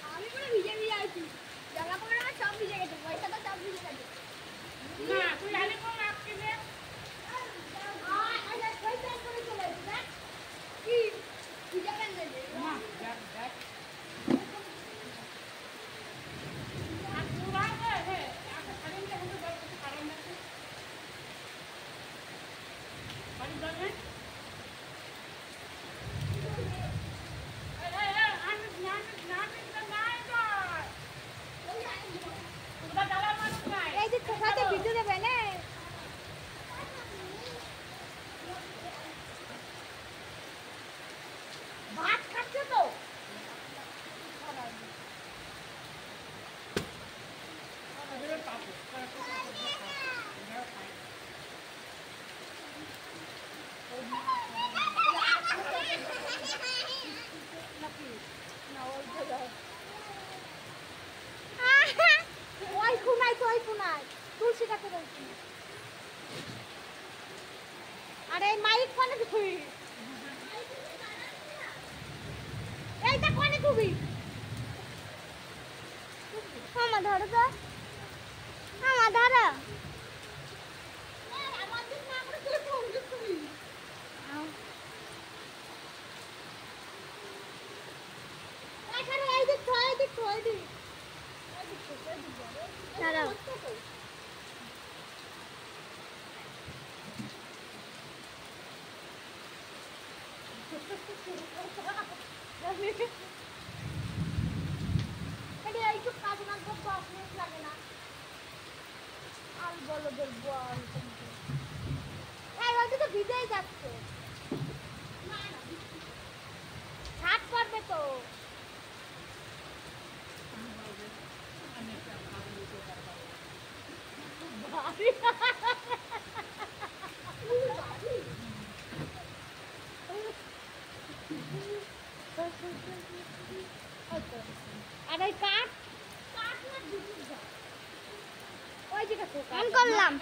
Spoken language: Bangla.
আমি পুরো ভিজে ভিজে আছি জামা কাপড় আমার সব ভিজে গেছে পয়সা তো সব ভিজে গেছে না তুই আলি কোন আপকে নে আরে কই প্যাক করে চলে এসেছিস না কি ভিজে প্যান্ট দে না দেখ দেখ আর পুরা হে আচ্ছা খালি নিয়ে এখন তো কিছু কারণ আছে বাড়ি যাবে ভিডিও দেবে না ভাত খাচ্ছে তো ওই কোনায় তো ওই কোনায় তুলসী কাছে বলছি আরে মাইক কোনে তুই এইটা কোনে তুই আমার ধরো তো আমার ধরো আমার দিন না করে তুই ফোন দিছিস এখানে এই যে ছয় দিক দাঁড়াও একটু কাজ না করতে অফনেস লাগে না আর বলো বলবো এই ওইটা তো ভিজেই যাচ্ছে ছাট করবে তো আর ওই কাঠ ওই জায়গা করলাম